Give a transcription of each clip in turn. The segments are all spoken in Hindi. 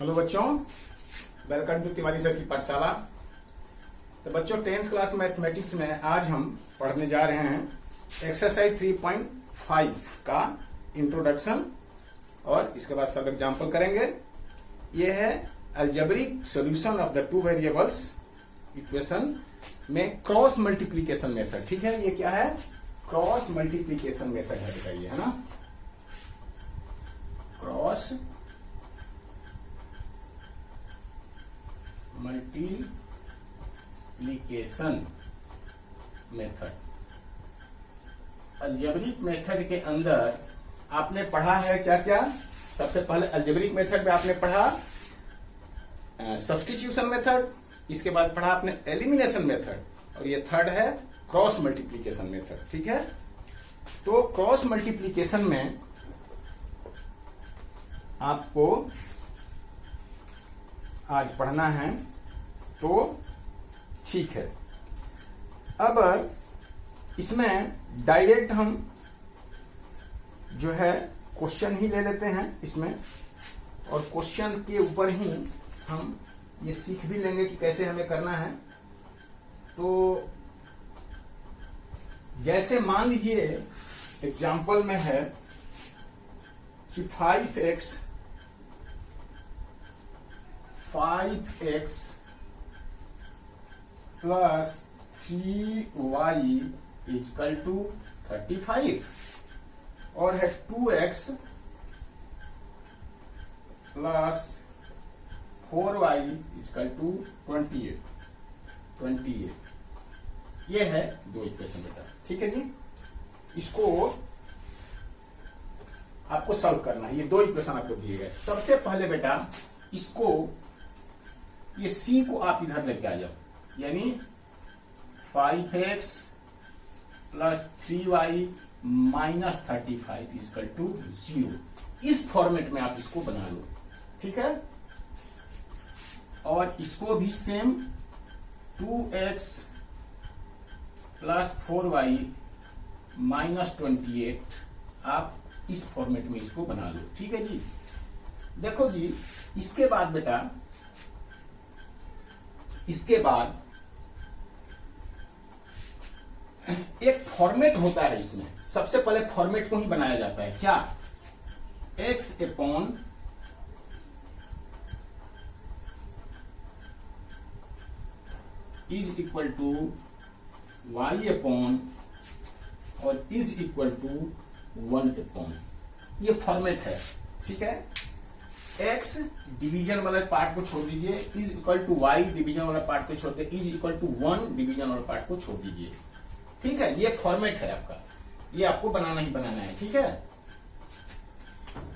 हेलो बच्चों, वेलकम टू तिवारी सर की पाठशाला। तो बच्चों 10th क्लास मैथमेटिक्स में आज हम पढ़ने जा रहे हैं एक्सरसाइज 3.5 का इंट्रोडक्शन और इसके बाद सब एग्जाम्पल करेंगे। ये है algebraic solution of the two variables equation में क्रॉस मल्टीप्लीकेशन मेथड। ठीक है, ये क्या है? क्रॉस मल्टीप्लीकेशन मेथड है बेटा, ये है ना, cross multiplication method. Algebraic method के अंदर आपने पढ़ा है क्या क्या? सबसे पहले अलजेब्रिक मेथड में आपने पढ़ा सब्स्टिट्यूशन मेथड, इसके बाद पढ़ा आपने एलिमिनेशन मेथड, और ये थर्ड है क्रॉस मल्टीप्लीकेशन मेथड। ठीक है, तो क्रॉस मल्टीप्लीकेशन में आपको आज पढ़ना है, तो ठीक है। अब इसमें डायरेक्ट हम जो है क्वेश्चन ही ले लेते हैं इसमें, और क्वेश्चन के ऊपर ही हम ये सीख भी लेंगे कि कैसे हमें करना है। तो जैसे मान लीजिए एग्जाम्पल में है कि 5x plus 3y equal to 35 और है 2x plus 4y equal to 28। ये है दो इक्वेशन बेटा। ठीक है जी, इसको आपको सॉल्व करना है। ये दो इक्वेशन आपको दिए गए। सबसे पहले बेटा इसको, ये c को आप इधर लेके आ जाओ, यानी 5x plus 3y minus 35 equal to 0। इस फॉर्मेट में आप इसको बना लो। ठीक है, और इसको भी same 2x plus 4y minus 28 आप इस फॉर्मेट में इसको बना लो। ठीक है जी, देखो जी, इसके बाद बेटा, इसके बाद एक फॉर्मेट होता है इसमें। सबसे पहले फॉर्मेट को ही बनाया जाता है। क्या? x upon is equal to y upon और इज इक्वल टू 1 अपॉन, ये फॉर्मेट है। ठीक है, x डिवीजन वाले पार्ट को छोड़ दीजिए, is equal to y division वाला पार्ट को छोड़ के इज इक्वल टू 1 डिवीजन वाला पार्ट को छोड़ दीजिए। ठीक है, ये फॉर्मेट है आपका, ये आपको बनाना ही बनाना है। ठीक है,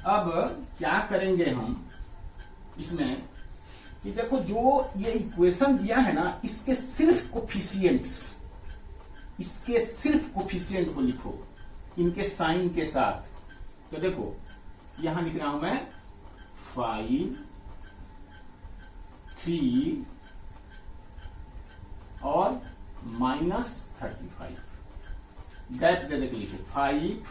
अब क्या करेंगे हम इसमें कि देखो, जो ये इक्वेशन दिया है ना, इसके सिर्फ कोफिशिएंट को लिखो इनके साइन के साथ। तो देखो यहां लिख रहा हूं मैं 5, 3 और माइनस 35। गैप दे देके लिखो 5,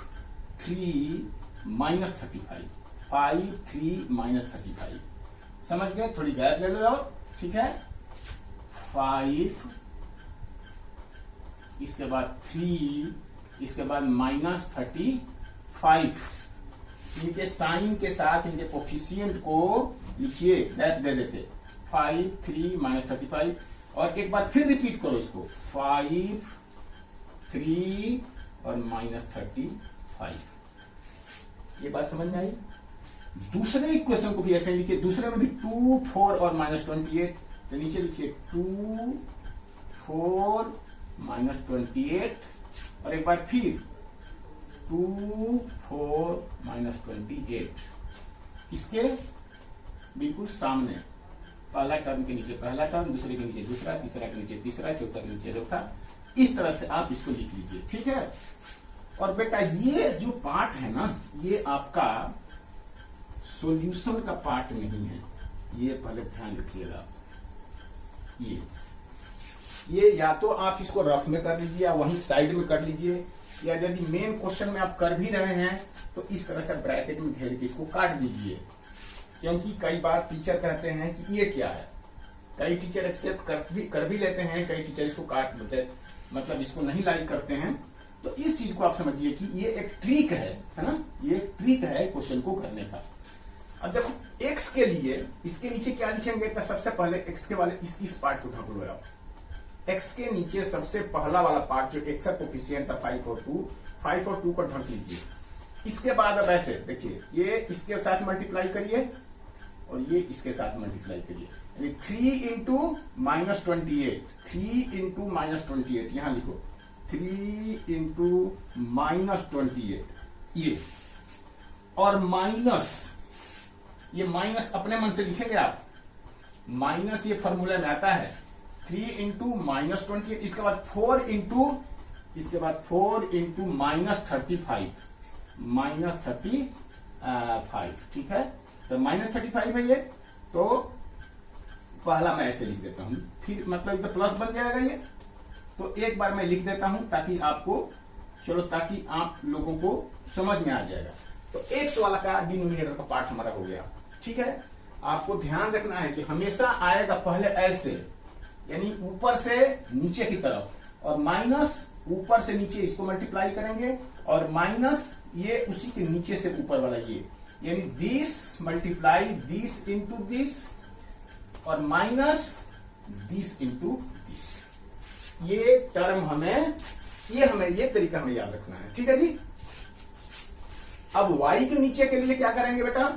3 माइनस 35, 5, 3 माइनस 35। समझ गए? थोड़ी गैप ले लो और। ठीक है, 5 इसके बाद 3 इसके बाद माइनस 35। इनके साइन के साथ इनके कोफिशिएंट को लिखिए, दैट दे देते 5, 3 माइनस 35। और एक बार फिर रिपीट करो इसको 5, 3 और माइनस 35। ये बात समझ में आई? दूसरे इक्वेशन को भी ऐसे लिखिए, दूसरे में भी 2, 4 और माइनस 28। तो नीचे लिखिए 2, 4 माइनस 28 और एक बार फिर 2, 4 माइनस 28। इसके बिल्कुल सामने पहला टर्म के नीचे पहला टर्म, दूसरे के नीचे दूसरा, तीसरा के नीचे तीसरा, चौथा के नीचे चौथा। इस तरह से आप इसको लिख लीजिए। ठीक है, और बेटा ये जो पार्ट है ना, ये आपका सॉल्यूशन का पार्ट नहीं है, ये पहले ध्यान रखिएगा। ये या तो आप इसको रफ में कर लीजिए या वहीं साइड में कर लीजिए, या यदि मेन क्वेश्चन में आप कर भी रहे हैं तो इस तरह से ब्रैकेट में घेर के इसको काट दीजिए। क्योंकि कई बार टीचर कहते हैं कि ये क्या है, कई टीचर एक्सेप्ट कर भी लेते हैं, कई टीचर इसको काट देते, मतलब इसको नहीं लाइक करते हैं। तो इस चीज को आप समझिए कि ये एक ट्रिक है ना, ये एक ट्रिक है क्वेश्चन को करने का। अब देखो x के लिए इसके नीचे क्या लिखेंगे, तो सबसे पहले x के वाले इस पार्ट को ढक लो आप। x के नीचे सबसे पहला वाला पार्ट जो x का कोफिशिएंट था 5 और 2 को ढक लीजिए। इसके बाद अब ऐसे देखिए, ये इसके साथ मल्टीप्लाई करिए और ये इसके साथ मल्टीप्लाई करिए, यानी 3 इंटू -28, 3 इंटू -28, यहां लिखो 3 इंटू -28, ये और माइनस, ये माइनस अपने मन से लिखेंगे आप, माइनस ये फॉर्मूला में आता है 3 इंटू -28, इसके बाद 4 इंटू -35, ठीक है। तो -35 है ये, तो पहला मैं ऐसे लिख देता हूं, फिर मतलब इधर प्लस बन जाएगा ये, तो एक बार मैं लिख देता हूं ताकि आपको, चलो ताकि आप लोगों को समझ में आ जाएगा। तो x वाला का डिनोमिनेटर का पार्ट हमारा हो गया, ठीक है। आपको ध्यान रखना है कि हमेशा आएगा पहले ऐसे, यानी ऊपर से नीचे की तरफ, और माइनस ऊपर से नीचे इसको मल्टीप्लाई करेंगे, और माइनस ये उसी के नीचे से ऊपर वाला ये, यानी this multiply this into this, और माइनस दिस इंटू दिस। ये टर्म हमें ये तरीका हमें याद रखना है, ठीक है जी। अब y के नीचे के लिए क्या करेंगे बेटा,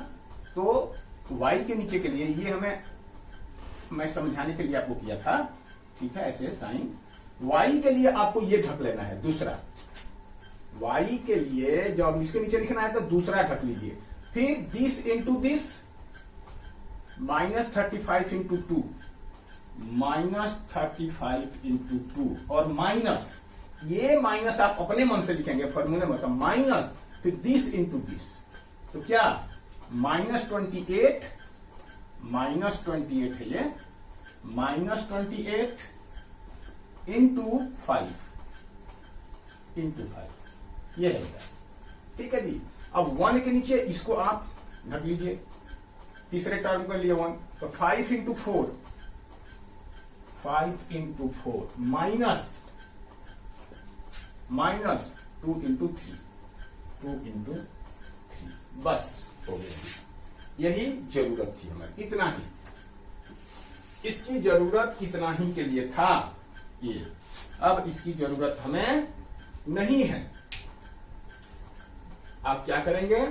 तो y के नीचे के लिए ये मैं समझाने के लिए आपको किया था, ठीक है, ऐसे साइन। y के लिए आपको ये ढक लेना है दूसरा, y के लिए जब इसके नीचे लिखना है तो दूसरा ढक लीजिए, फिर this into this, -35 into 2, -35 into 2, और माइनस, ये माइनस आप अपने मन से लिखेंगे फॉर्मूले में, माइनस फिर दिस इंटू दिस, तो क्या -28 है ये, -28 इंटू 5 ये है बेटा, ठीक है जी। अब 1 के नीचे इसको आप ढक लीजिए, तीसरे टर्म के लिए 1, तो 5 इंटू 4 माइनस 2 इंटू 3, बस हो गया। यही जरूरत थी हमें, इतना ही, इसकी जरूरत इतना ही के लिए था ये। अब इसकी जरूरत हमें नहीं है। आप क्या करेंगे,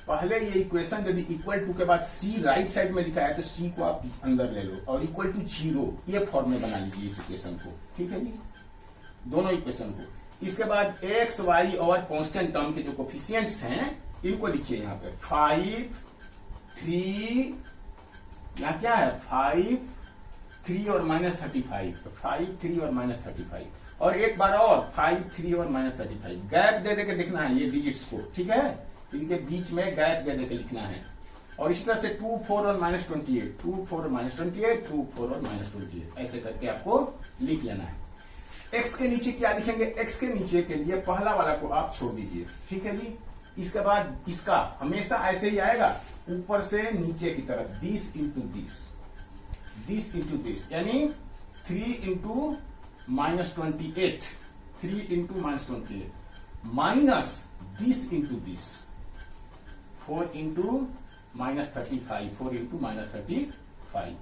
पहले ये इक्वेशन यदि इक्वल टू के बाद c राइट साइड में लिखा है तो c को आप अंदर ले लो, और इक्वल टू 0 ये फॉर्म में बना लीजिए इस इक्वेशन को, ठीक है जी, दोनों इक्वेशन को। इसके बाद x, y और कांस्टेंट टर्म के जो कोफिशिएंट्स हैं इनको लिखिए यहाँ पे 5, 3, यहाँ क्या है 5, 3 और -35, 5, 3 और -35, और एक बार और 5, 3 और -35, गैप दे के लिखना है ये डिजिट्स को, ठीक है, इनके बीच में गैप दे के लिखना है। और इस तरह से 2, 4 और -28, 2, 4 और -28, 2, 4 और -28, ऐसे करके आपको लिख लेना है। x के नीचे क्या लिखेंगे, x के नीचे के लिए पहला वाला को आप छोड़ दीजिए, ठीक है जी। इसके बाद इसका हमेशा ऐसे ही आएगा, ऊपर से नीचे की तरफ, दिस इंटू दिस, यानी 3 into -28, 3 into -28, minus this into this, 4 into -35, 4 into -35।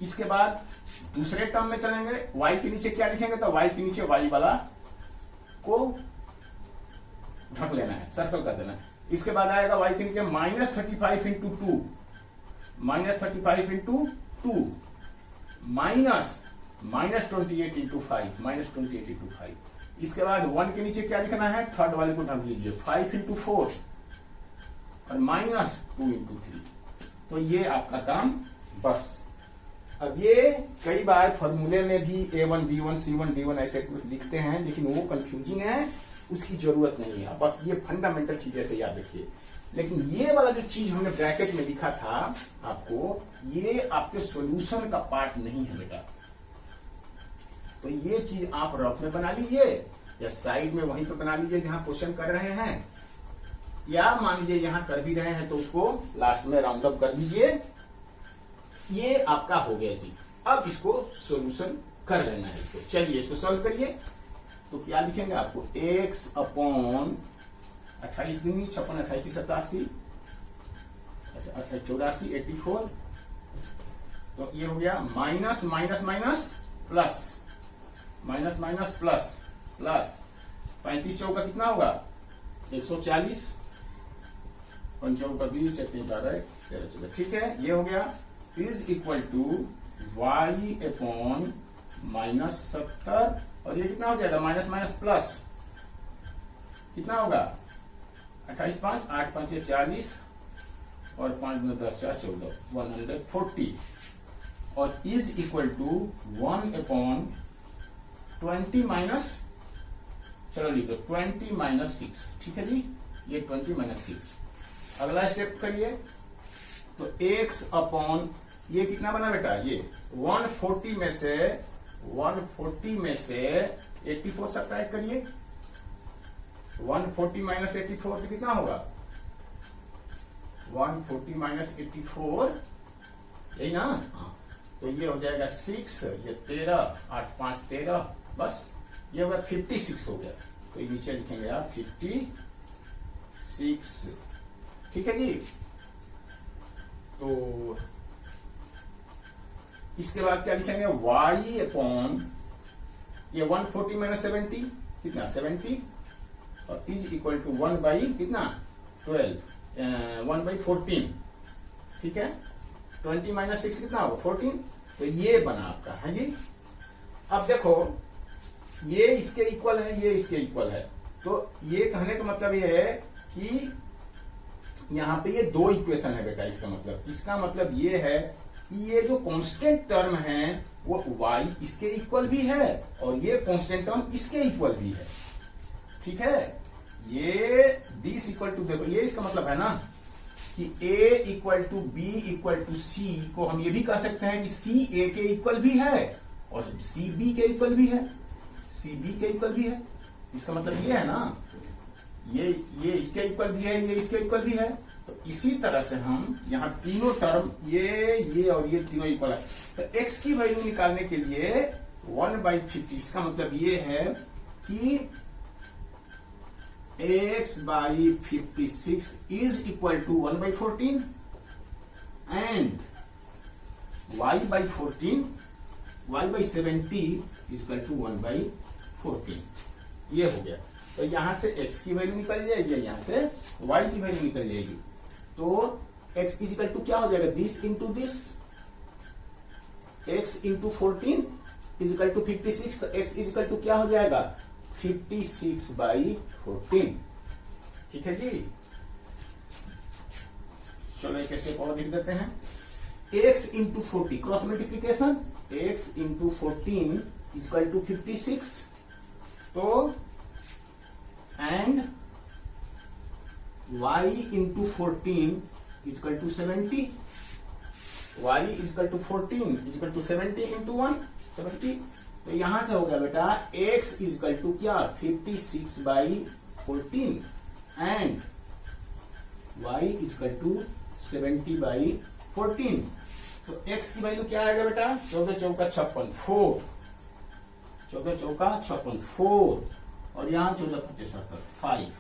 इसके बाद दूसरे टर्म में चलेंगे, y के नीचे क्या लिखेंगे, तो y के नीचे y वाला को ढक लेना है, सर्कल कर देना है। इसके बाद आएगा y के नीचे -35 into 2, -35 into 2, minus -28 into 5, -28 into 5। इसके बाद 1 के नीचे क्या लिखना है, थर्ड वाले को ढक लीजिए, 5 इंटू 4 और -2 इंटू 3। तो ये आपका काम बस। अब ये कई बार फॉर्मूले में भी A1, B1, C1, D1 ऐसे कुछ लिखते हैं, लेकिन वो कंफ्यूजिंग है, उसकी जरूरत नहीं है। बस ये फंडामेंटल चीजें से याद रखिए। लेकिन ये वाला जो चीज हमने ब्रैकेट में लिखा था आपको, ये आपके सॉल्यूशन का पार्ट नहीं है बेटा। तो ये चीज आप रफ में बना लीजिए या साइड में वहीं पे बना लीजिए जहां क्वेश्चन कर रहे हैं। या मान लीजिए यहां कर भी रहे हैं तो उसको लास्ट में राउंड अप कर दीजिए। ये आपका हो गया जी। अब इसको सॉल्यूशन कर लेना है इसको। चलिए इसको सॉल्व करिए। तो क्या लिखेंगे आपको, x अपॉन 28 दूनी 56 28 87 84 84। तो ये हो गया minus minus minus plus, minus minus plus plus 35 चौका कितना होगा 140, 5 चौका 20 13 ठीक है। ये हो गया is equal to y upon minus 70 और ये कितना हो जाएगा माइनस माइनस प्लस कितना होगा 28 5 8 5 40 और 5 10 4 14 140 और is equal to 1 upon 20 minus, चलो लिखो 20 माइनस 6, ठीक है जी। ये 20 माइनस 6। अगला स्टेप करिए। तो x अपॉन ये कितना बना बेटा, ये 140 में से 84 सब्ट्रैक्ट करिए। 140 माइनस 84 तो कितना होगा 140 माइनस 84, यही ना। हाँ, तो ये हो जाएगा 6, ये 13 8 5 13, बस ये होगा 56 हो गया। तो ये नीचे लिखेंगे आप 56, ठीक है जी। तो इसके बाद क्या लिखेंगे y अपॉन ये 140 माइनस 70 कितना 70 और इज इक्वल टू 1 बाई कितना 12 1 बाई 14, ठीक है। 20 माइनस 6 कितना होगा 14। तो ये बना आपका है जी। अब देखो ये इसके इक्वल है, ये इसके इक्वल है। तो ये कहने का मतलब ये है कि यहाँ पे ये दो इक्वेशन है बेटा। इसका मतलब ये है कि ये जो कांस्टेंट टर्म है वो y इसके इक्वल भी है और ये कांस्टेंट टर्म इसके इक्वल भी है, ठीक है। ये दिस इक्वल टू, देखो ये इसका मतलब है ना कि a equal to B equal to C को हम ये भी कह सकते हैं कि c a के इक्वल भी है और c b के इक्वल भी है, c b के इक्वल भी है। इसका मतलब ये है ना, ये इसके इक्वल भी है, ये इसके इक्वल भी है। तो इसी तरह से हम यहाँ तीनों टर्म ये और ये तीनों इक्वल है। तो x की वैल्यू निकालने के लिए 1/50, इसका मतलब ये है कि x/56 is equal to 1/14 and y/70 is equal to 1/14। ये हो गया। तो यहां से x की वैल्यू निकल जाएगी, यहां से y की वैल्यू निकल जाएगी। तो x इज इक्वल टू क्या हो जाएगा, this into this, x into 14 is equal to 56। तो x इज इक्वल टू क्या हो जाएगा 56/14, ठीक है जी। चलो एक स्टेप और लिख देते हैं। x into 40 cross multiplication, x into 14 is equal to 56। तो and y into 14 is equal to 70, y is equal to 14 is equal to 70 into 1 70। तो यहां से हो गया बेटा x इजकल टू क्या 56/14 एंड y इजकल टू 70/14। तो x की वैल्यू क्या आएगा बेटा 14 चौका 56 4, 14 चौका 56 4 और यहाँ 14 25 5।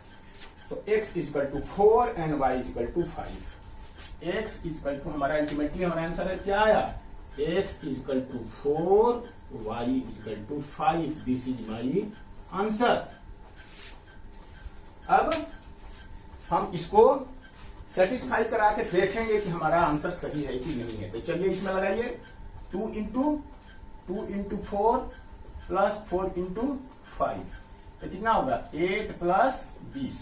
तो x is equal to 4 and y is equal to 5। x is equal to हमारा अल्टीमेटली हमारा आंसर है क्या आया x is equal to 4 y is equal to 5। This is my answer. अब हम इसको सेटिस्फाई करा के देखेंगे कि हमारा आंसर सही है कि नहीं है। तो चलिए इसमें लगाइए 2 इंटू 4 प्लस 4 इंटू 5। तो कितना होगा 8 प्लस 20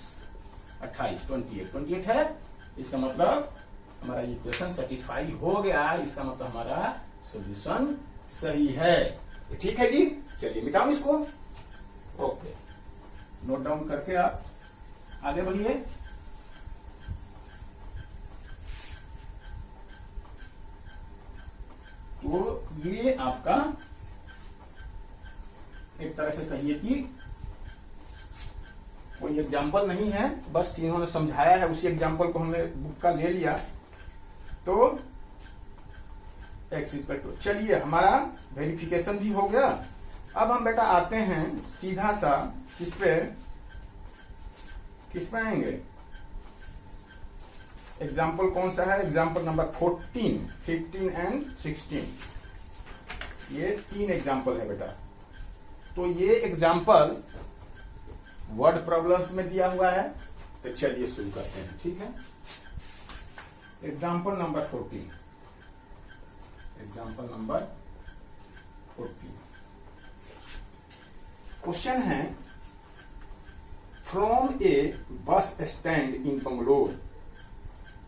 28 28 है। इसका मतलब हमारा इक्वेशन सेटिस्फाई हो गया। इसका मतलब हमारा सॉल्यूशन सही है। ठीक है जी। चलिए मिटाओ इसको। ओके, नोट डाउन करके आप आगे बढ़िए। तो ये आपका एक तरह से कहिए कि कोई कोई एग्जाम्पल नहीं है, बस इन्होंने समझाया है, उसी एग्जाम्पल को हमने बुक का ले लिया। तो x इक्वल टू, चलिए हमारा वेरिफिकेशन भी हो गया। अब हम बेटा आते हैं सीधा सा किस पे आएंगे, एग्जाम्पल कौन सा है, एग्जाम्पल नंबर 14, 15 एंड 16। ये 3 एग्जाम्पल है बेटा। तो ये एग्जाम्पल वर्ड प्रॉब्लम्स में दिया हुआ है, तो चलिए शुरू करते हैं, ठीक है। Example number 14, example number 14 question है, from a bus stand in Bangalore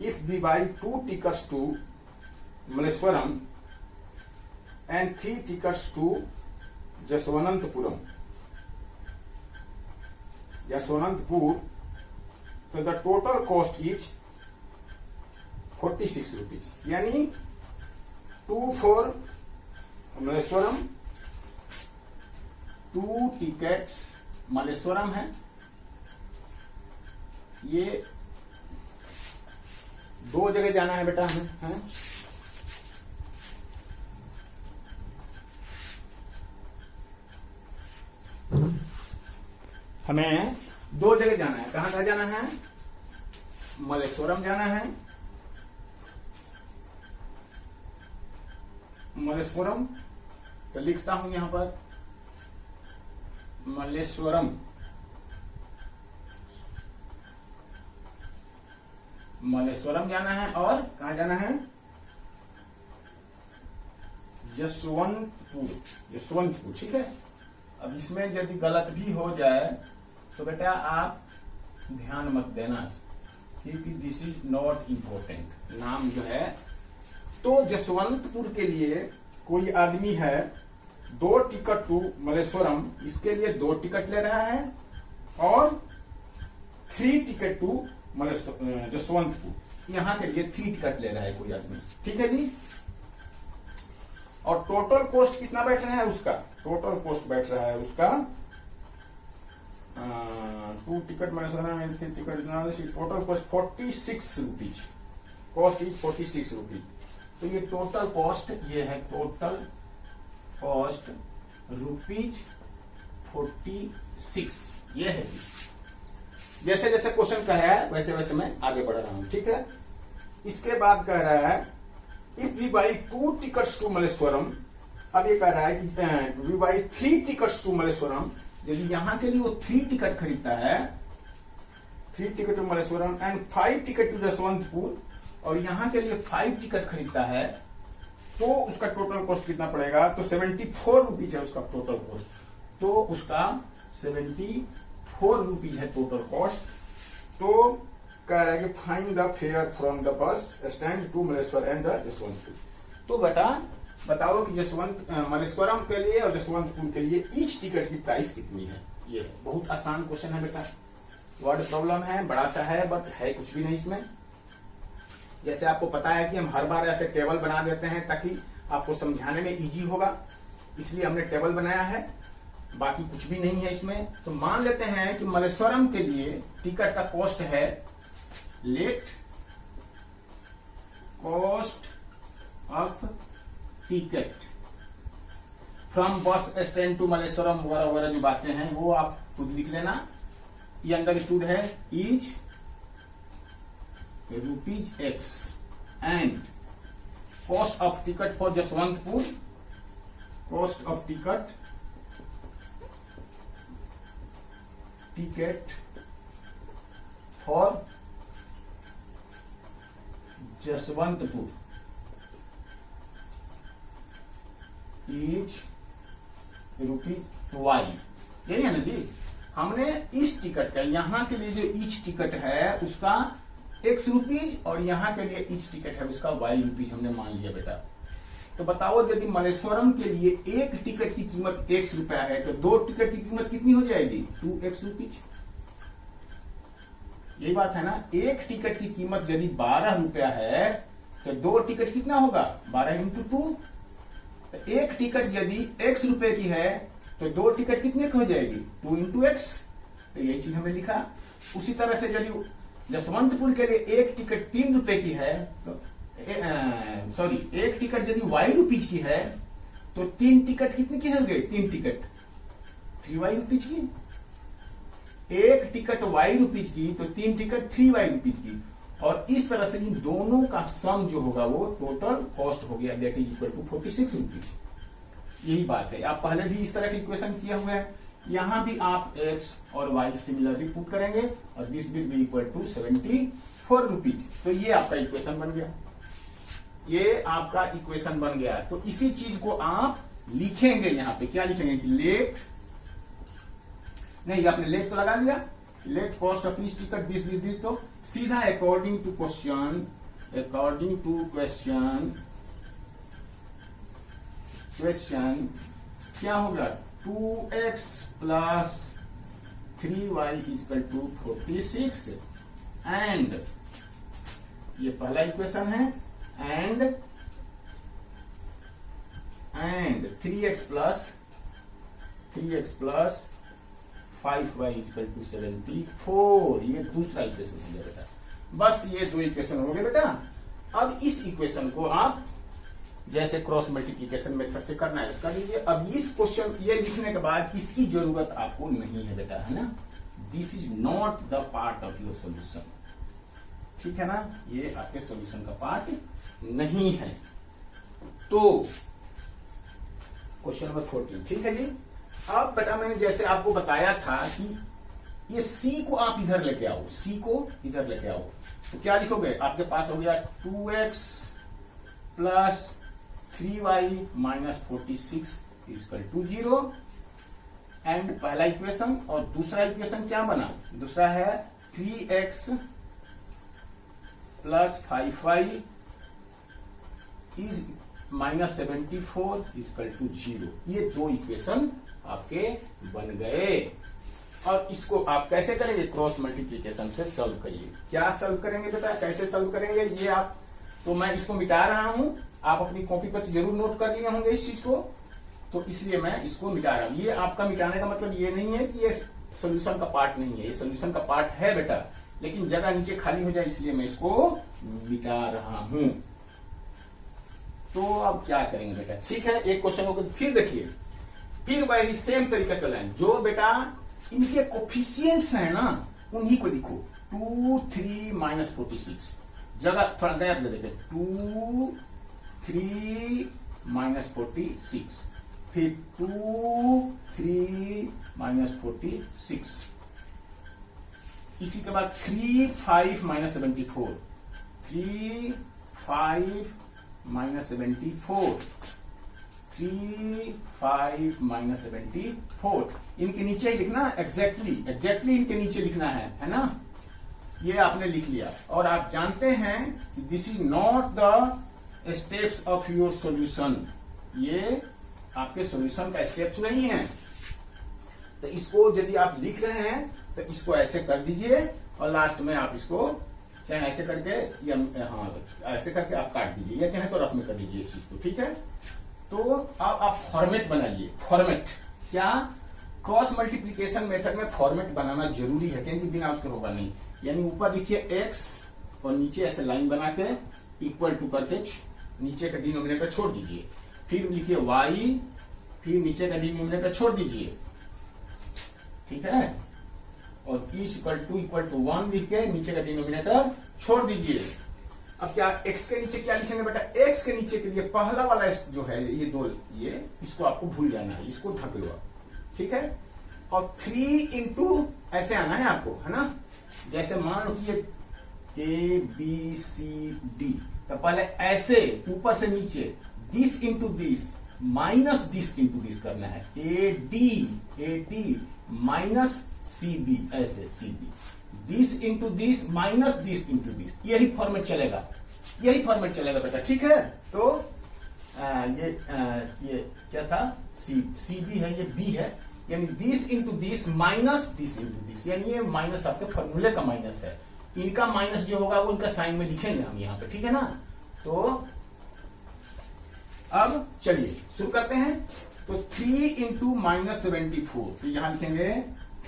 if we buy 2 tickets to Malleswaram and 3 tickets to Jaswanantpur, so the total cost is 46 rupees. यानी 2 for Malleswaram, 2 tickets Malleswaram है, ये 2 जगह जाना है बेटा हमें, हमें 2 जगह जाना है। कहाँ जाना है, मल्लेश्वरम जाना है, मल्लेश्वरम, तो लिखता हूं यहां पर मल्लेश्वरम, मल्लेश्वरम जाना है, और कहा जाना है, यशवंतपुर, ठीक है। अब इसमें यदि गलत भी हो जाए तो बेटा आप ध्यान मत देना, क्योंकि दिस इज नॉट इम्पोर्टेंट। नाम जो है, तो यशवंतपुर के लिए कोई आदमी है, 2 टिकट टू मल्लेश्वरम, इसके लिए 2 टिकट ले रहा है, और 3 टिकट टू जसवंतपुर, यहां के लिए 3 टिकट ले रहा है कोई आदमी, ठीक है जी। और टोटल कॉस्ट कितना बैठ रहा है उसका, टोटल कॉस्ट बैठ रहा है उसका 2 ticket Malleshwaram, 3 ticket, total cost 46 rupees, cost is 46 rupees. तो ये टोटल कॉस्ट, ये है टोटल कॉस्ट रुपीज 46, ये है। जैसे जैसे क्वेश्चन कह रहा है वैसे वैसे मैं आगे बढ़ रहा हूं, ठीक है। इसके बाद कह रहा है, if we buy 2 tickets to Malleshwaram, अब ये कह रहा है कि we buy 3 tickets to Malleshwaram, यदि यहां के लिए वो 3 टिकट खरीदता है, 3 ticket to Malleshwaram and 5 ticket to Jaswantpur, और यहां के लिए 5 टिकट खरीदता है, तो उसका टोटल कॉस्ट कितना पड़ेगा, तो 74 रुपीज है उसका टोटल कॉस्ट, तो उसका 74 रुपीज है टोटल कॉस्ट। तो कह रहा है कि find the fare from the bus stand to Malleshwar and Jaswantpur. तो बेटा बताओ कि मल्लेश्वरम के लिए और जसवंतपुर के लिए ईच टिकट की प्राइस कितनी है। ये बहुत आसान क्वेश्चन है बेटा, वर्ड प्रॉब्लम है, बड़ा सा है, बट है कुछ भी नहीं इसमें। जैसे आपको पता है कि हम हर बार ऐसे टेबल बना देते हैं ताकि आपको समझाने में इजी होगा, इसलिए हमने टेबल बनाया है, बाकी कुछ भी नहीं है इसमें। तो मान लेते हैं कि मल्लेश्वरम के लिए टिकट का कॉस्ट है, let cost of ticket from bus stand to Malleshwaram वगैरह वगैरह जो बातें हैं वो आप खुद लिख लेना। ये अंडरस्टूड है, is ₹X and cost of ticket for Jaswantpur, cost of ticket for Jaswantpur is ₹Y। यही है ना जी, हमने इस टिकट का, यहां के लिए जो ईच टिकट है उसका X रुपीज, और यहां के लिए ईच टिकट है उसका Y रुपीज हमने मान लिया बेटा। तो बताओ यदि मल्लेश्वरम के लिए एक टिकट की कीमत X रुपया है, तो 2 टिकट की कीमत कितनी हो जाएगी, 2X रुपीज। यही बात है ना, एक टिकट की कीमत यदि 12 रुपया है तो 2 टिकट कितना होगा, 12 × 2। तो एक टिकट यदि X रुपए की है तो 2 टिकट कितने की हो जाएगी, 2 × X। तो यही चीज हमने लिखा। उसी तरह से यदि जसवंतपुर के लिए एक टिकट 3 रुपए की है तो सॉरी एक टिकट यदि वाई रुपीज की है तो 3 टिकट कितने की हो गए? 3 टिकट 3 वाई रुपीज की। एक टिकट वाई रुपीज की तो 3 टिकट 3 वाई रुपीज की। और इस तरह से इन दोनों का सम जो होगा वो टोटल कॉस्ट हो गया, that is equal to 46 rupees. यही बात है। आप पहले भी इस तरह के इक्वेशन किया हुआ है, यहां भी आप एक्स और वाई सिमिलरली पुट करेंगे और this will be equal to 74 rupees. तो ये आपका इक्वेशन बन गया, ये आपका इक्वेशन बन गया। तो इसी चीज को आप लिखेंगे यहाँ पे, क्या लिखेंगे कि लेट, नहीं आपने लेट तो लगा दिया, late cost of each ticket this, तो सीधा अकॉर्डिंग टू क्वेश्चन क्या होगा? 2x plus 3y equal to 46 and ये पहला इक्वेशन है and 3x plus 5y equal to 74, ये दूसरा इक्वेशन हो गया बेटा। बस ये 2 इक्वेशन हो गए बेटा। अब इस इक्वेशन को आप जैसे क्रॉस मल्टीप्लिकेशन मेथड से करना है इसका लीजिए। अब इस क्वेश्चन ये लिखने के बाद इसकी जरूरत आपको नहीं है बेटा, है ना। This is not the part of your solution, ठीक है ना, ये आपके सॉल्यूशन का पार्ट नहीं है। तो क्वेश्चन नंबर 14, ठीक है जी। अब बेटा मैंने जैसे आपको बताया था कि ये c को आप इधर लेके आओ, c को इधर लेके आओ, तो क्या लिखोगे? आपके पास हो गया 2x plus 3y minus 46 equal to 0 and पहला इक्वेशन। और दूसरा इक्वेशन क्या बना? दूसरा है 3x plus 5y is minus 74 equal to 0। ये 2 इक्वेशन आपके बन गए। और इसको आप कैसे करेंगे? क्रॉस मल्टीप्लिकेशन से सॉल्व करिए। क्या सॉल्व करेंगे बेटा, कैसे सॉल्व करेंगे ये आप, तो मैं इसको मिटा रहा हूं, आप अपनी कॉपी पर जरूर नोट कर लिए होंगे इस चीज को, तो इसलिए मैं इसको मिटा रहा हूं। ये आपका मिटाने का मतलब ये नहीं है कि ये सोल्यूशन का पार्ट नहीं है, ये सोल्यूशन का पार्ट है बेटा, लेकिन जगह नीचे खाली हो जाए इसलिए मैं इसको मिटा रहा हूं। तो अब क्या करेंगे बेटा? ठीक है, एक क्वेश्चन को फिर देखिए, फिर वही सेम तरीका चलाएं। जो बेटा इनके कोफिशिएंट्स हैं ना उन्हीं को लिखो। 2 3 माइनस 46, जगह थोड़ा गैप दे देंगे। 2 3 माइनस 46, फिर 2 3 माइनस 46, इसी के बाद 3 5 माइनस 74, 3 5 माइनस 74, 3 5 माइनस 74। इनके नीचे ही लिखना, एग्जैक्टली इनके नीचे लिखना है ना। ये आपने लिख लिया और आप जानते हैं कि this is not the steps of your solution, ये आपके सॉल्यूशन का स्टेप्स नहीं है। तो इसको यदि आप लिख रहे हैं तो इसको ऐसे कर दीजिए और लास्ट में आप इसको चाहे ऐसे करके या ऐसे करके आप काट दीजिए या चाहे तो रफ में कर लीजिए इस चीज को, ठीक है। तो अब आप फॉर्मेट बनाइए। फॉर्मेट क्या? क्रॉस मल्टीप्लिकेशन मेथड में फॉर्मेट बनाना जरूरी है, क्योंकि बिना उसके होगा नहीं। यानी ऊपर लिखिए x और नीचे ऐसे लाइन बना के इक्वल टू करके नीचे का डिनोमिनेटर छोड़ दीजिए, फिर लिखिए y, फिर नीचे का डिनोमिनेटर छोड़ दीजिए, ठीक है, और इक्वल टू 1 लिख के नीचे का डिनोमिनेटर छोड़ दीजिए। अब क्या x के नीचे क्या लिखेंगे बेटा? x के नीचे के लिए पहला वाला जो है ये 2, ये इसको आपको भूल जाना है, इसको ढक लो, ठीक है। और 3 इंटू ऐसे आना है आपको, है ना। जैसे मान लो कि ये ABCD, तो पहले ऐसे ऊपर से नीचे this into this minus this into this करना है। AD माइनस CB, ऐसे CB, this into this minus this into this, यही फॉर्मेट चलेगा, यही फॉर्मेट चलेगा बेटा, ठीक है। तो ये क्या था? CB है, ये B है, यानी this into this minus this into this, यानी ये माइनस आपके फॉर्मूले का माइनस है। इनका माइनस जो होगा वो इनका साइन में लिखेंगे हम यहाँ पे, ठीक है ना। तो अब चलिए शुरू करते हैं। तो 3 इंटू माइनस 74, तो यहां लिखेंगे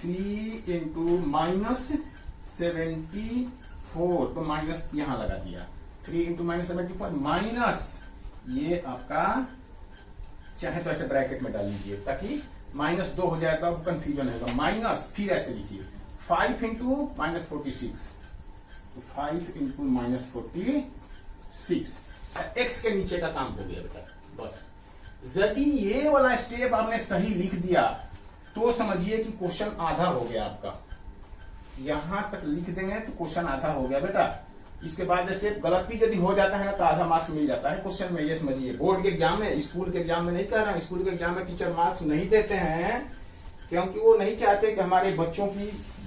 3 इंटू -74, तो माइनस यहां लगा दिया, 3 इंटू -74 माइनस, ये आपका चाहे तो ऐसे ब्रैकेट में डाल लीजिए ताकि -2 हो जाए तो आपको कंफ्यूजन होगा, माइनस फिर ऐसे लिखिए 5 इंटू -46, तो 5 इंटू -46, एक्स के नीचे का काम हो गया बेटा। बस यदि ये वाला स्टेप आपने सही लिख दिया तो समझिए कि क्वेश्चन आधा हो गया आपका, यहां तक लिख देंगे तो क्वेश्चन आधा हो गया बेटा। इसके बाद स्टेप गलत भी यदि हो जाता है ना तो आधा मार्क्स मिल जाता है क्वेश्चन में, ये समझिए। बोर्ड के एग्जाम में, स्कूल के एग्जाम में नहीं कह रहा हूं, स्कूल के एग्जाम में टीचर मार्क्स नहीं देते हैं क्योंकि वो नहीं चाहते कि हमारे बच्चों की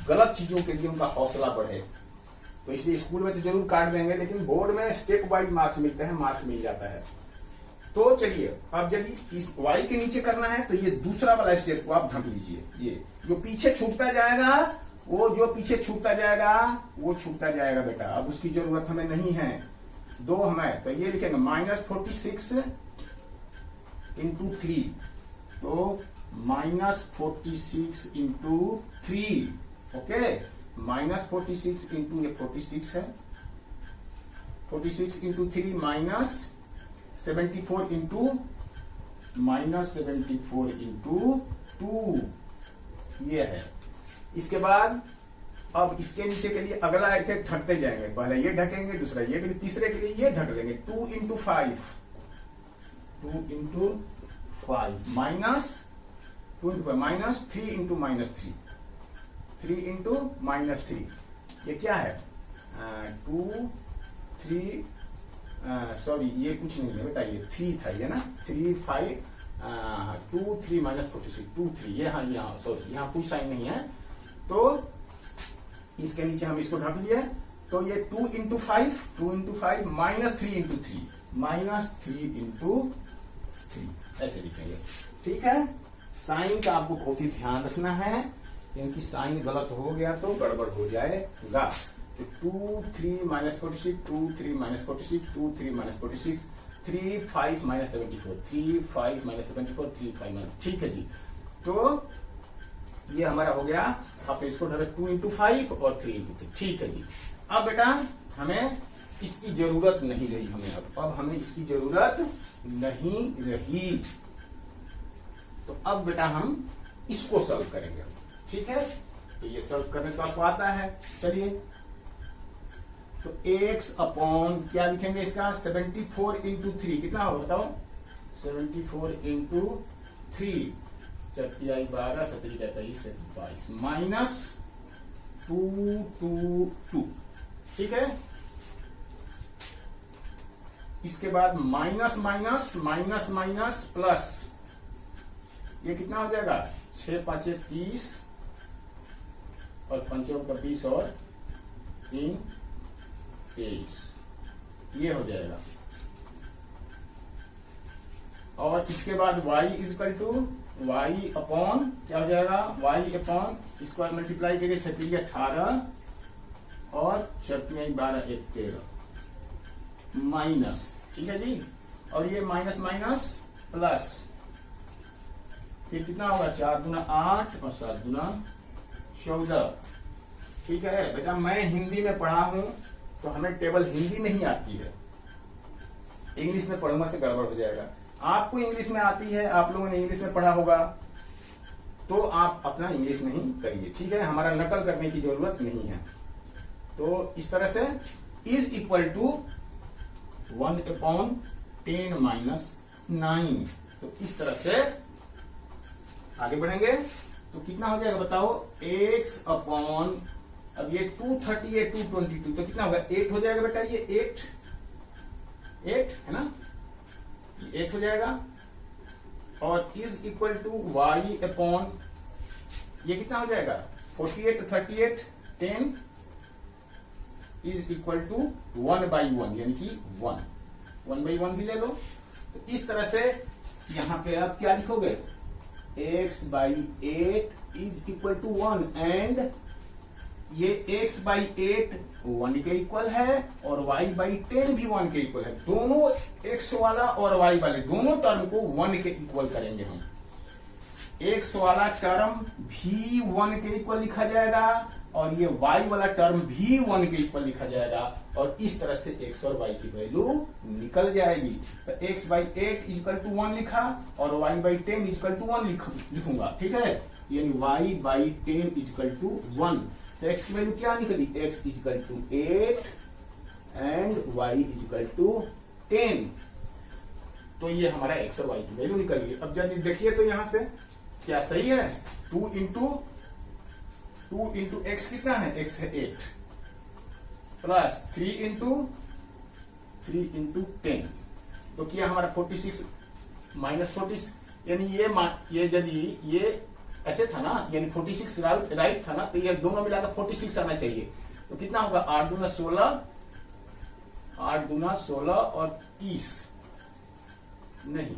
गलत चीजों के लिए उनका हौसला बढ़े, तो इसलिए स्कूल में तो जरूर काट देंगे, लेकिन बोर्ड में स्टेप वाइज मार्क्स मिलते हैं, मार्क्स मिल जाता है। तो चलिए अब यदि इस y के नीचे करना है तो ये दूसरा वाला स्टेप को आप ढक लीजिए, ये जो पीछे छूटता जाएगा वो जो पीछे छूटता जाएगा वो छूटता जाएगा बेटा, अब उसकी जरूरत हमें नहीं है, 2 हमें, तो ये लिखेंगे -46 इंटू 3, तो -46 इंटू 3, ओके, -46 इंटू ये 46 है, 46 इंटू 3 -74 इंटू -74 इंटू 2, ये है। इसके बाद अब इसके नीचे के लिए अगला एक ढकते जाएंगे, पहले ये ढकेंगे, दूसरा ये, तीसरे के लिए ये ढक लेंगे, 2 into 5, 2 into 5 minus 2 into 5 minus 3 into -3, 3 into -3, ये क्या है 2 3, सॉरी ये कुछ नहीं है बेटा, ये 3 था ये ना, 3 5 2 3 -46 2 3, ये हाँ यहाँ सॉरी यहाँ कोई साइन नहीं है, तो इसके नीचे हम इसको ढक लिए, तो ये 2 इंटू 5 -3 इंटू 3 -3 इंटू 3 ऐसे लिखेंगे, ठीक है। साइन का आपको बहुत ही ध्यान रखना है क्योंकि साइन गलत हो गया तो गड़बड़ हो जाएगा। तो 2 3 -46 2 3 -46 2 3 -46 3 5 -74 3 5 -74 3 5 ठीक है जी। तो ये हमारा हो गया, अब इसको ढके 2 इंटू 5 और 3 इंटू 3, ठीक है जी। अब बेटा हमें इसकी जरूरत नहीं रही, हमें अब हमें इसकी जरूरत नहीं रही, तो अब बेटा हम इसको सॉल्व करेंगे, ठीक है। तो ये सॉल्व करने का आपको आता है, चलिए। तो x अपॉन क्या लिखेंगे इसका 74 इंटू 3 कितना होगा बताओ, 74 इंटू 3 4 12 17 23 22 माइनस 2 2 2, ठीक है। इसके बाद minus minus minus minus plus, ये कितना हो जाएगा 6 5 30 और 5 का 20 और 3 23, ये हो जाएगा। और इसके बाद y is equal to y upon क्या हो जाएगा, y अपॉन इसको मल्टीप्लाई करिए 6 18 और 4 12 1 13 माइनस, ठीक है जी। और ये माइनस माइनस प्लस, फिर कितना होगा 4 दूना 8 और 7 दूना 14, ठीक है बेटा। मैं हिंदी में पढ़ा हूं तो हमें टेबल हिंदी नहीं आती है, इंग्लिश में पढ़ूंगा तो गड़बड़ हो जाएगा। आपको इंग्लिश में आती है, आप लोगों ने इंग्लिश में पढ़ा होगा, तो आप अपना इंग्लिश नहीं करिए, ठीक है। हमारा नकल करने की जरूरत नहीं है। तो इस तरह से इज इक्वल टू 1/10 - 9, तो इस तरह से आगे बढ़ेंगे तो कितना हो जाएगा बताओ, x अपॉन, अब ये 230 222 तो कितना होगा 8 हो जाएगा बेटा, ये 8 है ना, ये 8 हो जाएगा। और is equal to y upon, ये कितना हो जाएगा 48 38 10 इज इक्वल टू 1/1 यानी कि 1/1 भी ले लो। तो इस तरह से यहां पे आप क्या लिखोगे, x/8 is equal to 1 and ये x/8 1 के इक्वल है और y/10 भी 1 के इक्वल है। दोनों x वाला और y वाले दोनों टर्म को 1 के इक्वल करेंगे हम। x वाला टर्म भी 1 के इक्वल लिखा जाएगा और ये y वाला टर्म भी 1 के इक्वल लिखा जाएगा और इस तरह से x और y की वैल्यू निकल जाएगी। तो x बाई 8 इक्वल टू 1 लिखा और y बाई 10 इक्वल टू 1 लिखूंगा, ठीक है, यानी y बाई 10 इक्वल टू 1। तो x की वैल्यू क्या निकली, x equal to 8 and y equal to 10। तो ये हमारा x और y की वैल्यू निकल गई। अब जब देखिए तो यहां से क्या सही है, 2 इंटू x कितना है, x है 8 प्लस 3 इंटू 10 तो किया हमारा 46 माइनस 40, यानी ये यदि ये ऐसे था ना, यानी 46 राइट था ना, तो ये दोनों मिलाकर 46 आना चाहिए। तो कितना होगा, 8 दूना 16 और 30 नहीं,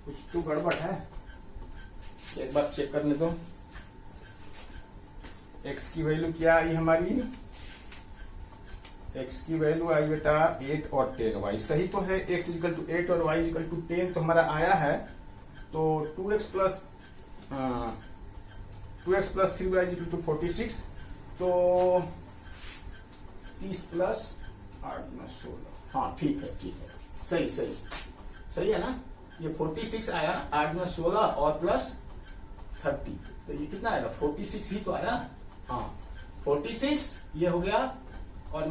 कुछ तो गड़बड़ है, एक बार चेक करने दो। x की वैल्यू क्या आई हमारी, x की वैल्यू आई बेटा 8 और 10, y सही तो है, x इक्वल टू 8 और y इक्वल टू 10 तो हमारा आया है। तो 2x plus 3y equal to 46, तो 30 प्लस 8 में 16, हाँ ठीक है, सही है ना, ये 46 आया, 8 में 16 और प्लस 30, तो ये कितना आएगा, 46 ही तो आया, हाँ 46 ये हो गया, और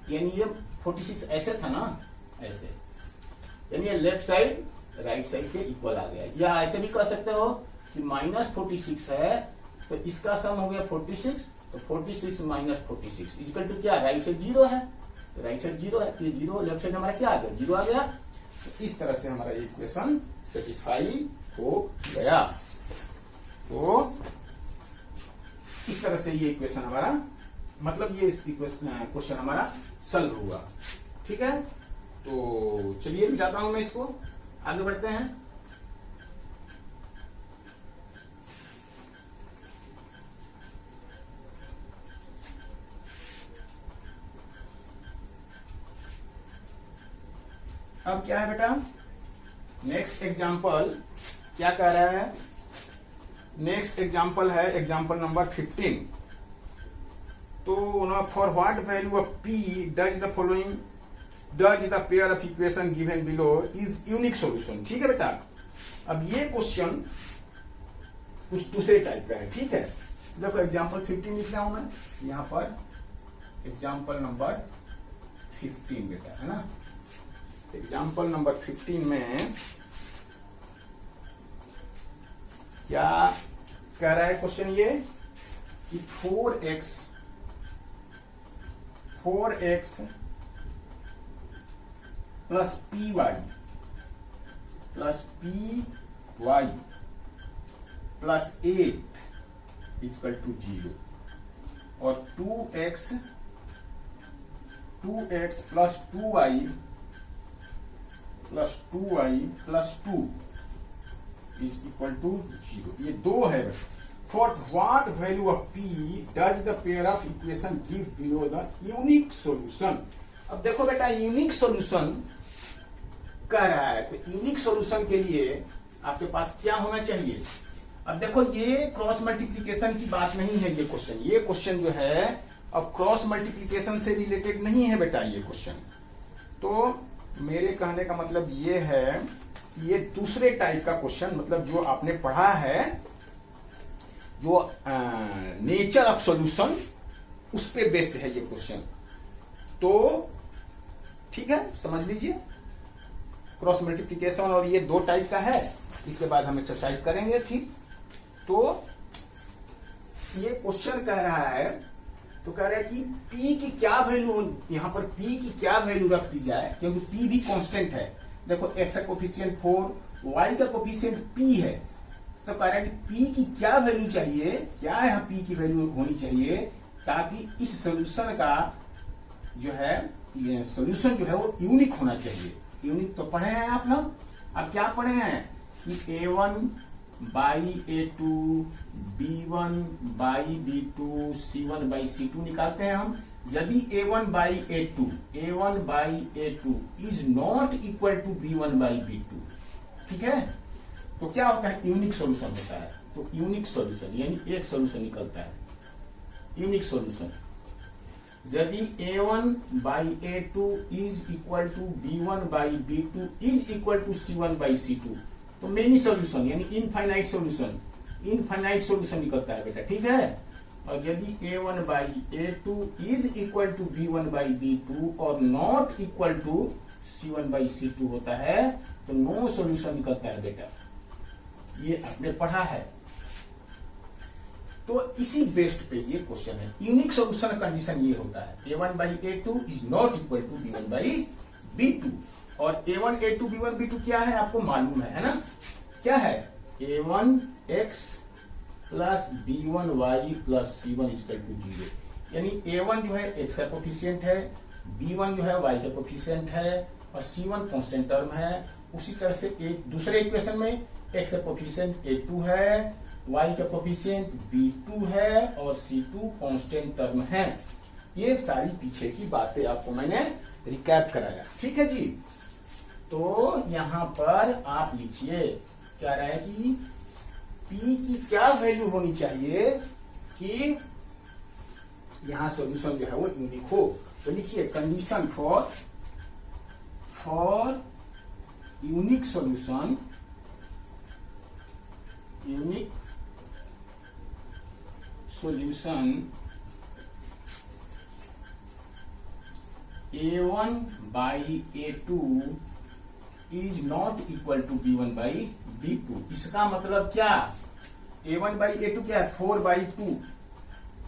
यानी ये 46 ऐसे था ना, ऐसे, यानी ये लेफ्ट साइड राइट साइड के इक्वल आ गया। या ऐसे भी कह सकते हो कि माइनस 46 है तो इसका सम हो गया 46, तो 46 माइनस 46 इक्वल टू क्या, राइट साइड 0 है, तो राइट साइड 0 है, तो ये 0 लेफ्ट साइड हमारा क्या आ गया, 0 आ गया। तो इस तरह से हमारा इक्वेशन सेटिस्फाई हो गया। तो इस तरह से ये इक्वेशन हमारा, मतलब ये क्वेश्चन हमारा सॉल्व हुआ, ठीक है। तो चलिए जाता हूं मैं, इसको आगे बढ़ते हैं। अब क्या है बेटा, नेक्स्ट एग्जाम्पल क्या कह रहा है, नेक्स्ट एग्जाम्पल है एग्जाम्पल नंबर 15। तो ना, for what value of p does the following, does the pair of equation given below is unique solution. ठीक है बेटा, अब ये क्वेश्चन कुछ दूसरे टाइप का है, ठीक है। देखो एग्जाम्पल 15 लिख रहा हूं मैं यहां पर, एग्जाम्पल नंबर 15 बेटा, है ना। एग्जाम्पल नंबर 15 में क्या कह रहा है क्वेश्चन, ये कि 4x plus py plus 8 equal to 0 और 2x plus 2y plus 2 is equal to 0, ये दो है। For what value of p does the pair of equation give below the unique solution. अब देखो बेटा, यूनिक सॉल्यूशन कह रहा है, तो यूनिक सॉल्यूशन के लिए आपके पास क्या होना चाहिए। अब देखो, ये क्रॉस मल्टीप्लिकेशन की बात नहीं है, ये क्वेश्चन जो है अब क्रॉस मल्टीप्लिकेशन से रिलेटेड नहीं है बेटा ये क्वेश्चन। तो मेरे कहने का मतलब ये है, ये दूसरे टाइप का क्वेश्चन, मतलब जो आपने पढ़ा है, जो नेचर ऑफ सॉल्यूशन, उस पे बेस्ड है ये क्वेश्चन। तो ठीक है, समझ लीजिए, क्रॉस मल्टीप्लिकेशन और ये दो टाइप का है। इसके बाद हम एक्सरसाइज करेंगे फिर। तो ये क्वेश्चन कह रहा है, तो कह रहा है कि p की क्या वैल्यू, यहां पर p की क्या वैल्यू रख दी जाए, क्योंकि p भी कांस्टेंट है। देखो x का कोफिशिएंट 4, y का कोफिशिएंट p है, तो कह रहा है कि p की क्या वैल्यू चाहिए, क्या यहाँ p की वैल्यू होनी चाहिए, ताकि इस सॉल्यूशन का जो है, ये सॉल्यूशन जो है वो यूनिक होना चाहिए। यूनिक तो पढ़े हैं आप लोग, अब क्या पढ़े हैं कि a1 by a2, b1 by b2, c1 by c2 निकालते हैं हम। यदि a1 by a2 is not equal to b1 by b2, ठीक है, तो क्या होता है, यूनिक सॉल्यूशन होता है। तो यूनिक सॉल्यूशन यानी एक सॉल्यूशन निकलता है, यूनिक सॉल्यूशन। यदि a1 by a2 is equal to b1 by b2 is equal to c1 by c2, तो मेनी सॉल्यूशन यानी इनफाइनाइट सॉल्यूशन, इनफाइनाइट सॉल्यूशन निकलता है बेटा, ठीक है। और यदि a1 by a2 is equal to b1 by b2 और not equal to c1 by c2 होता है, तो नो सॉल्यूशन निकलता है बेटा। ये आपने पढ़ा है। तो इसी बेस्ड पे ये क्वेश्चन है। यूनिक सॉल्यूशन कंडीशन ये होता है, a1 by a2 is not equal to b1 by b2। और a1 a2 b1 b2 क्या है आपको मालूम है ना, क्या है, a1x plus b1y plus c1 equal to 0। यानी a1 जो है x का कोफिशिएंट है, b1 जो है y का कोफिशिएंट है और c1 कांस्टेंट टर्म है। उसी तरह से एक दूसरे इक्वेशन में x का कोफिशिएंट a2 है, y का कोफिशिएंट b2 है और c2 कांस्टेंट टर्म है। ये सारी पीछे की बातें आपको मैंने रिकैप कराया, ठीक है जी। तो यहां पर आप लिखिए, क्या रहा है कि p की क्या वैल्यू होनी चाहिए कि यहां सॉल्यूशन जो है वो यूनिक हो। तो लिखिए condition for unique solution, unique solution a1 by a2 is not equal to b1 by b2। इसका मतलब क्या, a1 by a2 क्या है, 4 by 2,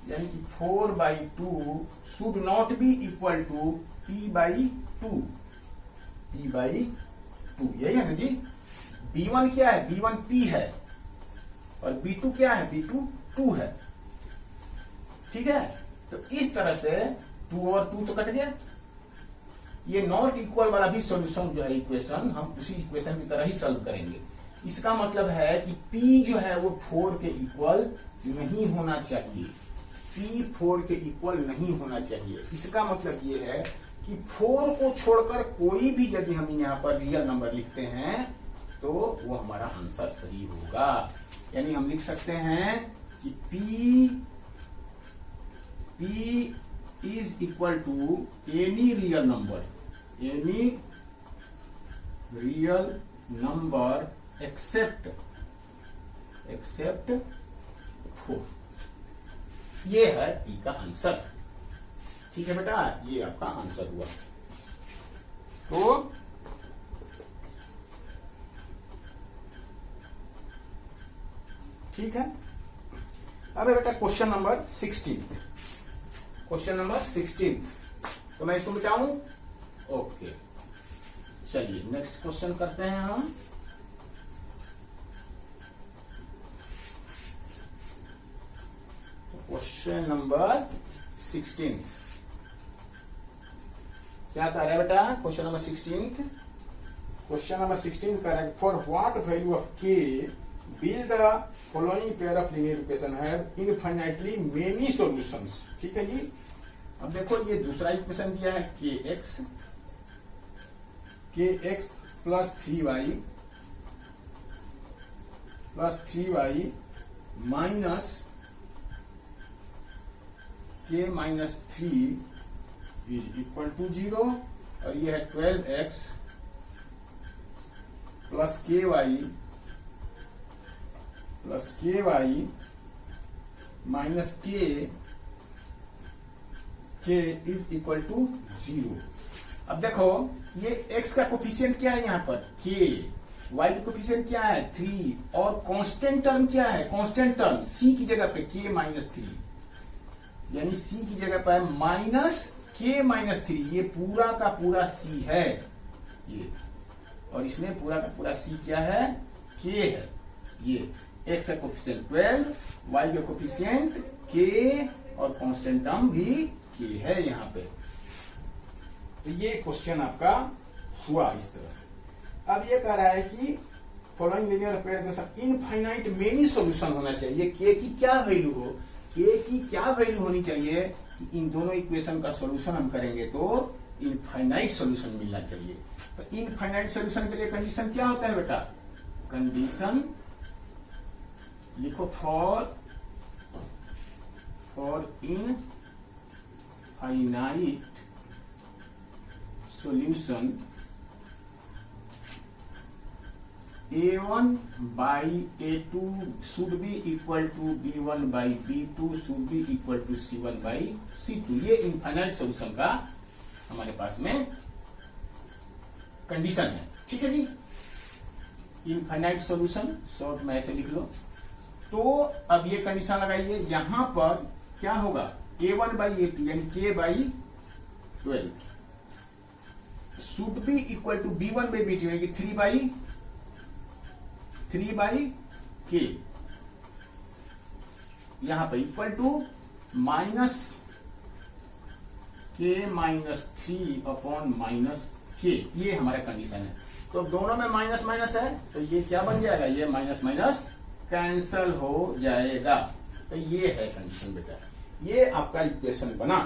यानी कि 4 by 2 should not be equal to p by 2, p by 2, यही है ना जी। b1 क्या है, b1 p है और b2 क्या है, b2 2 है, ठीक है। तो इस तरह से 2 और 2 तो कट गया। ये नॉट इक्वल वाला भी सॉल्यूशन जो है इक्वेशन, हम उसी इक्वेशन की तरह ही सॉल्व करेंगे। इसका मतलब है कि P जो है वो 4 के इक्वल नहीं होना चाहिए, P 4 के इक्वल नहीं होना चाहिए। इसका मतलब ये है कि 4 को छोड़कर कोई भी यदि हम यहाँ पर रियल नंबर लिखते हैं तो वो हमारा आंसर सही होगा। यानी हम लिख सकते हैं कि P is equal to any real number except 4। ये है P का आंसर, ठीक है बेटा, ये आपका आंसर हुआ। तो ठीक है। अब बेटा क्वेश्चन नंबर 16, क्वेश्चन नंबर 16, तो मैं इसको मिटाऊं, ओके। चलिए नेक्स्ट क्वेश्चन करते हैं हम। क्वेश्चन नंबर 16 क्या कह रहा है बेटा, क्वेश्चन नंबर 16, क्वेश्चन नंबर 16 कह रहा है for what value of k will the following pair of linear equation have infinitely many solutions। ठीक है जी। अब देखो ये दूसरा इक्वेशन दिया है kx plus 3y minus k minus 3 is equal to 0 और ये है 12x plus ky minus k is equal to 0। अब देखो ये x का कोफिशिएंट क्या है यहाँ पर k, y का कोफिशिएंट क्या है 3 और कांस्टेंट टर्म क्या है, कांस्टेंट टर्म c की जगह पे k माइनस 3, यानी c की जगह पर माइनस k माइनस 3। ये पूरा का पूरा c है ये, और इसमें पूरा का पूरा c क्या है, k है। ये x का कोफिशिएंट 12, y का कोफिशिएंट k और कांस्टेंट टर्म भी k है यहाँ पे। तो ये क्वेश्चन आपका हुआ इस तरह से। अब ये कह रहा है कि फॉलोइंग लीनियर पेयर के साथ इनफाइनाइट मेनी सॉल्यूशन होना चाहिए। k की क्या वैल्यू हो, k की क्या वैल्यू होनी चाहिए कि इन दोनों इक्वेशन का सॉल्यूशन हम करेंगे तो इनफाइनाइट सॉल्यूशन मिलना चाहिए। तो इनफाइनाइट सॉल्यूशन के लिए कंडीशन क्या होता है बेटा, कंडीशन लिखो for infinite solution A1 by A2 should be equal to B1 by B2 should be equal to C1 by C2। ये इनफाइनाइट सॉल्यूशन का हमारे पास में कंडीशन है। ठीक है जी, इनफाइनाइट सॉल्यूशन शॉर्ट में ऐसे लिख लो। तो अब ये कंडीशन लगाइए, यहां पर क्या होगा A1 by A2 यानी K by 12 should be equal to B1 by B2 यानी कि 3 by K, यहां पर equal to minus K minus 3 upon minus K। ये हमारा कंडीशन है। तो दोनों में माइनस माइनस है तो ये क्या बन जाएगा, ये माइनस माइनस कैंसल हो जाएगा। तो ये है कंडीशन बेटा, ये आपका इक्वेशन बना।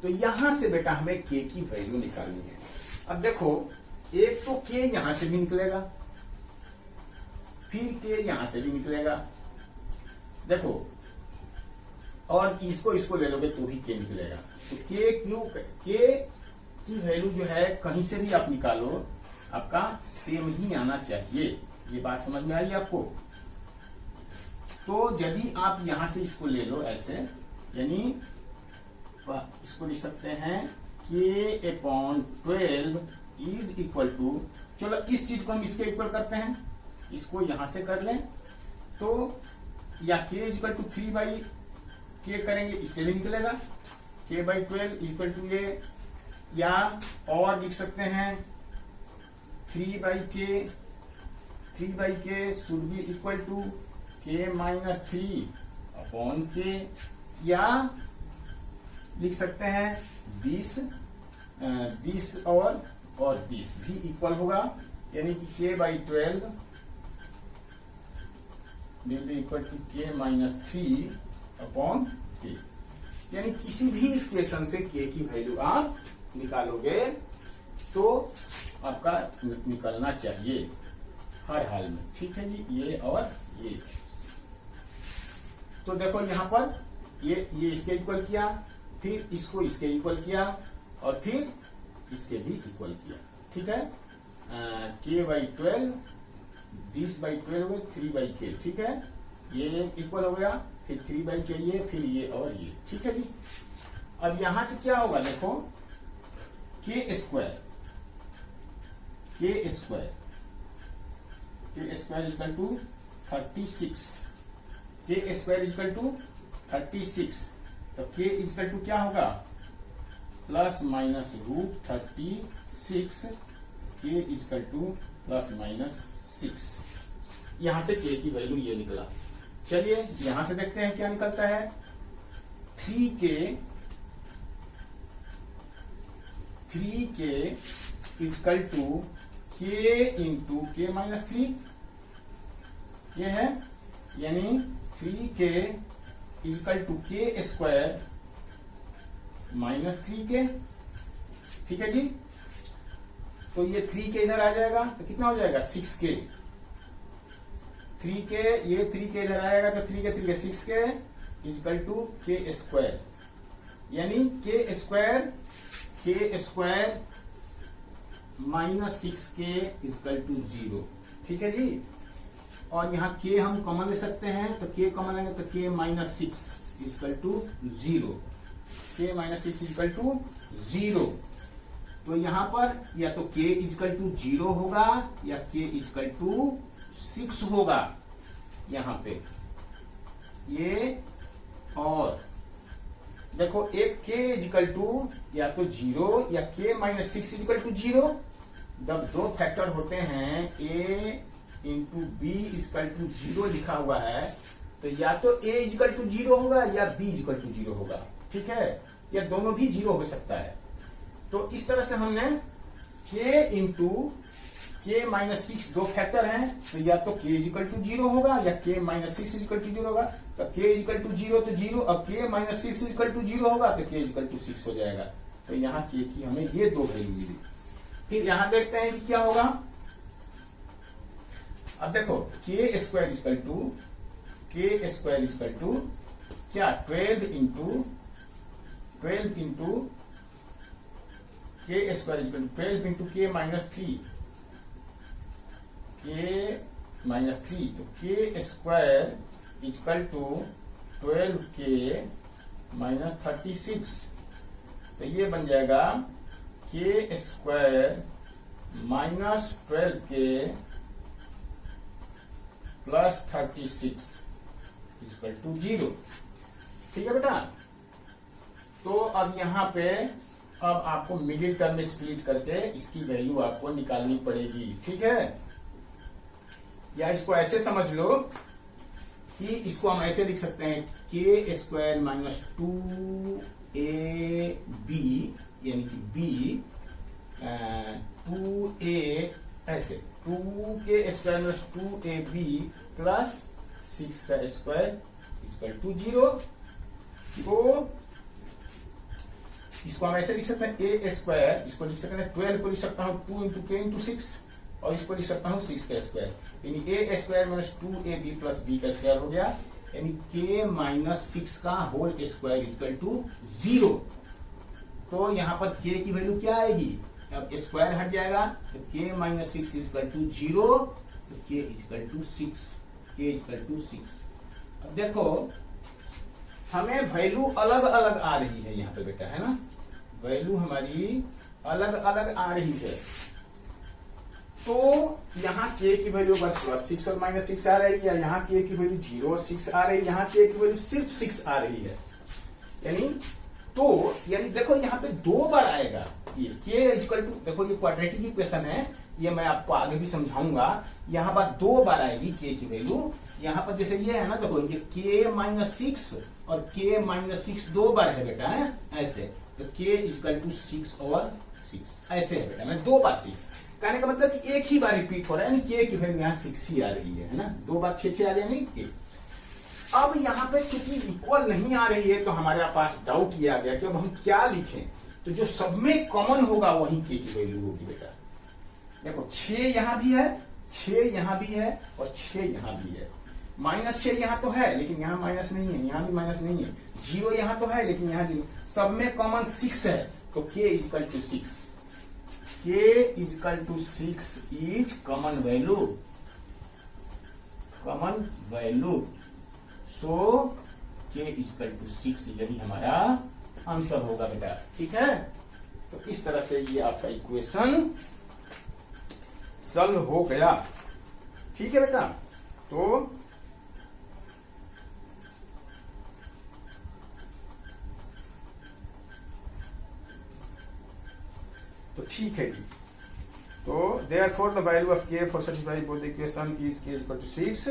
तो यहां से बेटा हमें K की वैल्यू निकालनी है। अब देखो, एक तो K यहां से भी निकलेगा, फिर K यहां से भी निकलेगा। देखो, और इसको ले लोगे तो भी K निकलेगा। तो K की वैल्यू जो है कहीं से भी आप निकालो, आपका सेम ही आना चाहिए। ये बात समझ में आई आपको? तो यदि आप यहां से इसको ले लो ऐसे, यानी इसको लिख सकते हैं K/12 इज इक्वल टू, चलो इस चीज को हम इसके इक्वल करते हैं, इसको यहां से कर लें तो, या K equal to 3 by K करेंगे, इससे भी निकलेगा K/12 इक्वल टू ये, या और लिख सकते हैं 3 by K should be equal to K minus 3 upon K, या लिख सकते हैं 20 और 20 भी इक्वल होगा, यानी कि K/12 will be equal to K minus 3 upon K। यानी किसी भी इक्वेशन से K की वैल्यू आप निकालोगे तो आपका निकलना चाहिए हर हाल में। ठीक है जी, ये और ये। तो देखो यहां पर ये इसके इक्वल किया, फिर इसको इसके इक्वल किया, और फिर इसके भी इक्वल किया। ठीक है, K/12 20/12 हुए 3 by K। ठीक है, ये इक्वल हो गया, फिर 3 by K ये, फिर ये और ये। ठीक है जी, अब यहां से क्या होगा, देखो K square equal to 36, K square equal to 36। तो K इक्वल टू क्या होगा, plus minus √36, K equal to plus minus 6। यहां से K की वैल्यू ये निकला। चलिए यहां से देखते हैं क्या निकलता है। 3K equal to K into K minus 3, ये है, यानी 3K equal to K square minus 3K। ठीक है जी, तो ये 3K इधर आ जाएगा तो कितना हो जाएगा 6K। 3K ये 3K इधर आएगा तो 3K 6K equal to K square, यानी K square minus 6K equal to 0। ठीक है जी, और यहाँ K हम कॉमन ले सकते हैं, तो K कॉमन लेंगे तो K minus 6 equal to 0, K minus 6 equal to 0। तो यहाँ पर या तो K इक्वल टू 0 होगा या K इक्वल टू 6 होगा यहाँ पे ये। और देखो एक K इक्वल टू या तो 0 या K माइनस 6 इक्वल टू 0। जब दो फैक्टर होते हैं A into B equal to 0 लिखा हुआ है, तो या तो A इक्वल टू 0 होगा या B इक्वल टू 0 होगा। ठीक है, या दोनों भी 0 हो सकता है। तो इस तरह से हमने K इंटू K माइनस 6 दो फैक्टर हैं, तो या तो K इक्वल टू 0 होगा या K माइनस 6 इक्वल टू 0 होगा। तो K इक्वल टू 0 तो 0, अब K माइनस 6 इक्वल टू 0 होगा तो K इक्वल टू 6 हो जाएगा। तो यहाँ K की हमें ये दो वैल्यू मिली। फिर यहां देखते हैं कि क्या होगा। अब देखो के स्क्वायर इजकल टू क्या 12 इंटू के स्क्वायर इजकल टू 12 इंटू के माइनस 3 तो के square is equal to 12k minus 36, तो ये बन जाएगा K square minus 12k plus 36 equal to 0। ठीक है बेटा। तो अब यहां पे अब आपको मिडिल टर्म में स्प्लिट करके इसकी वैल्यू आपको निकालनी पड़ेगी। ठीक है, या इसको ऐसे समझ लो कि इसको हम ऐसे लिख सकते हैं के स्क्वायर माइनस 2ab यानी कि b 2a ऐसे 2k square minus 2ab plus 6 का स्क्वायर इक्वल टू 0। तो इसको हम ऐसे लिख सकते हैं ए स्क्वायर, इसको लिख सकते हैं 12 को लिख सकता हूं 2 इंटू के इंटू 6 और इसको लिख सकता हूं 6 का स्क्वायर, यानी a square minus 2ab plus b का स्क्वायर हो गया, यानी के माइनस 6 का होल स्क्वायर इक्वल टू 0। तो यहां पर के की वैल्यू क्या आएगी, अब स्क्वायर हट जाएगा तो के माइनस 6 इक्वल टू 0, तो के equal to 6, k equal to 6। अब देखो हमें वैल्यू अलग अलग आ रही है यहाँ पे बेटा, है ना, वैल्यू हमारी अलग अलग आ रही है। तो यहाँ के की वैल्यू बस प्लस 6 और माइनस 6 आ रही है, या यहाँ के की वैल्यू 0 और 6 आ रही है, यहाँ के की वैल्यू सिर्फ 6 आ रही है। यानी देखो यहाँ पे 2 बार आएगा ये के इक्वल टू, देखो ये क्वाड्रेटिक इक्वेशन है, ये मैं आपको आगे भी समझाऊंगा। यहाँ पर 2 बार आएगी के की वैल्यू, यहाँ पर जैसे ये है ना, देखो ये के माइनस 6 और के माइनस 6 2 बार है बेटा, है ऐसे, तो के इक्वल टू 6 और 6 ऐसे है बेटा, मैं 2 बार 6 कहने का मतलब कि एक ही बार रिपीट हो रहा है, के की वैल्यू यहाँ 6 ही आ रही है ना, 2 बार 6 आ रही है नहीं। अब यहाँ पे चूंकि इक्वल नहीं आ रही है तो हमारे पास डाउट ये आ गया कि अब हम क्या लिखें, तो जो सब में कॉमन होगा वही के की वैल्यू होगी बेटा। देखो 6 यहां भी है, 6 यहां भी है और 6 यहां भी है, माइनस 6 यहां तो है लेकिन यहां माइनस नहीं है, यहां भी माइनस नहीं है, 0 यहां तो है लेकिन यहां 0, सब में कॉमन 6 है, तो के equal to 6, k equal to 6 is common value, so k equal to 6 यही हमारा आंसर होगा बेटा। ठीक है, तो इस तरह से ये आपका इक्वेशन सॉल्व हो गया। ठीक है बेटा, तो ठीक है जी। तो therefore the value of k for satisfy both the equation is k equal to 6।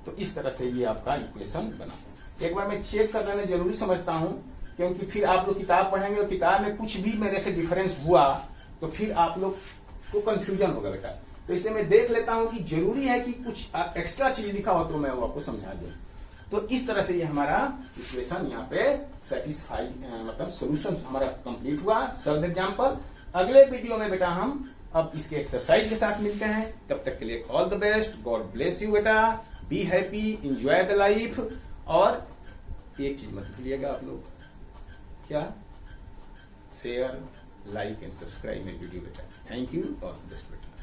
तो इस तरह से ये आपका इक्वेशन बना। एक बार मैं चेक कर लेना जरूरी समझता हूं, क्योंकि फिर आप लोग किताब पढ़ेंगे और किताब में कुछ भी मेरे से डिफरेंस हुआ तो फिर आप लोग को कंफ्यूजन होगा बेटा, तो इसलिए मैं देख लेता हूं कि जरूरी है कि कुछ एक्स्ट्रा चीज लिखा हो तो मैं वो आपको समझा दूं। तो इस तरह से ये हमारा इक्वेशन यहाँ पे सेटिस्फाई मतलब सोल्यूशन हमारा कंप्लीट हुआ, सॉल्व एग्जांपल। अगले वीडियो में बेटा हम अब इसके एक्सरसाइज के साथ मिलते हैं, तब तक के लिए all the best, God bless you बेटा, be happy, enjoy the life. और एक चीज मत भूलिएगा आप लोग, क्या, share, like and subscribe my video बेटा। Thank you, all the best बेटा।